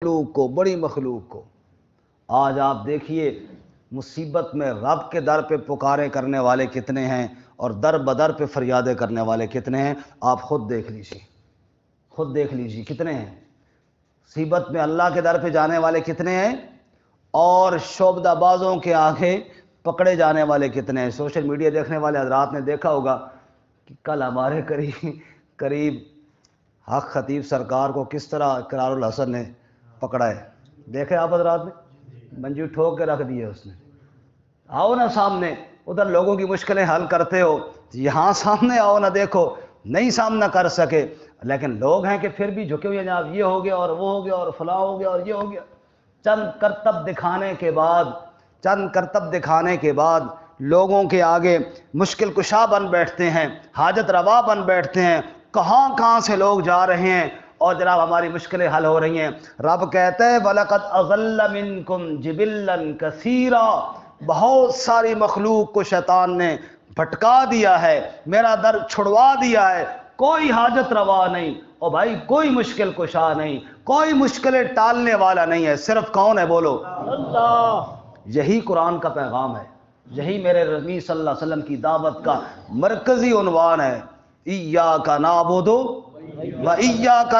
مخلوق کو، بڑی مخلوق کو۔ آج آپ دیکھیے مصیبت میں رب کے در پہ پکارے کرنے والے کتنے ہیں اور در بدر پہ فریادیں کرنے والے کتنے ہیں، آپ خود دیکھ لیجیے، خود دیکھ لیجیے کتنے ہیں۔ مصیبت میں اللہ کے در پہ جانے والے کتنے ہیں اور شعبدہ بازوں کے آگے پکڑے جانے والے کتنے ہیں۔ سوشل میڈیا دیکھنے والے حضرات نے دیکھا ہوگا کہ کل ہمارے قریب حق خطیب سرکار کو کس طرح اقرار الحسن نے پکڑا ہے، دیکھے آپ حضرات نے، منجی ٹھوک کے رکھ دی ہے اس نے۔ آؤ نا سامنے، ادھر لوگوں کی مشکلیں حل کرتے ہو، یہاں سامنے آؤ نا، دیکھو نہیں سامنا کر سکے، لیکن لوگ ہیں کہ پھر بھی جھکے ہوئے، جناب یہ ہو گیا اور وہ ہو گیا اور فلاں ہو گیا اور یہ ہو گیا۔ چند کرتب دکھانے کے بعد لوگوں کے آگے مشکل کشا بن بیٹھتے ہیں، حاجت روا بن بیٹھتے ہیں، کہاں سے لوگ جا رہے ہیں اور جناب ہماری مشکلیں حل ہو رہی ہیں۔ رب کہتا ہے وَلَقَدْ أَضَلَّ مِنْكُمْ جِبِلًّا كَثِيرًا، بہت ساری مخلوق کو شیطان نے بھٹکا دیا ہے، میرا در چھڑوا دیا ہے، کوئی حاجت روا نہیں، اور بھائی کوئی مشکل کشا نہیں، کوئی مشکلیں ٹالنے والا نہیں ہے، صرف کون ہے بولو؟ اللہ۔ یہی قرآن کا پیغام ہے، یہی میرے نبی صلی اللہ علیہ وسلم کی دعوت کا مرکزی عنوان ہے، ایاک نعبد و ایاک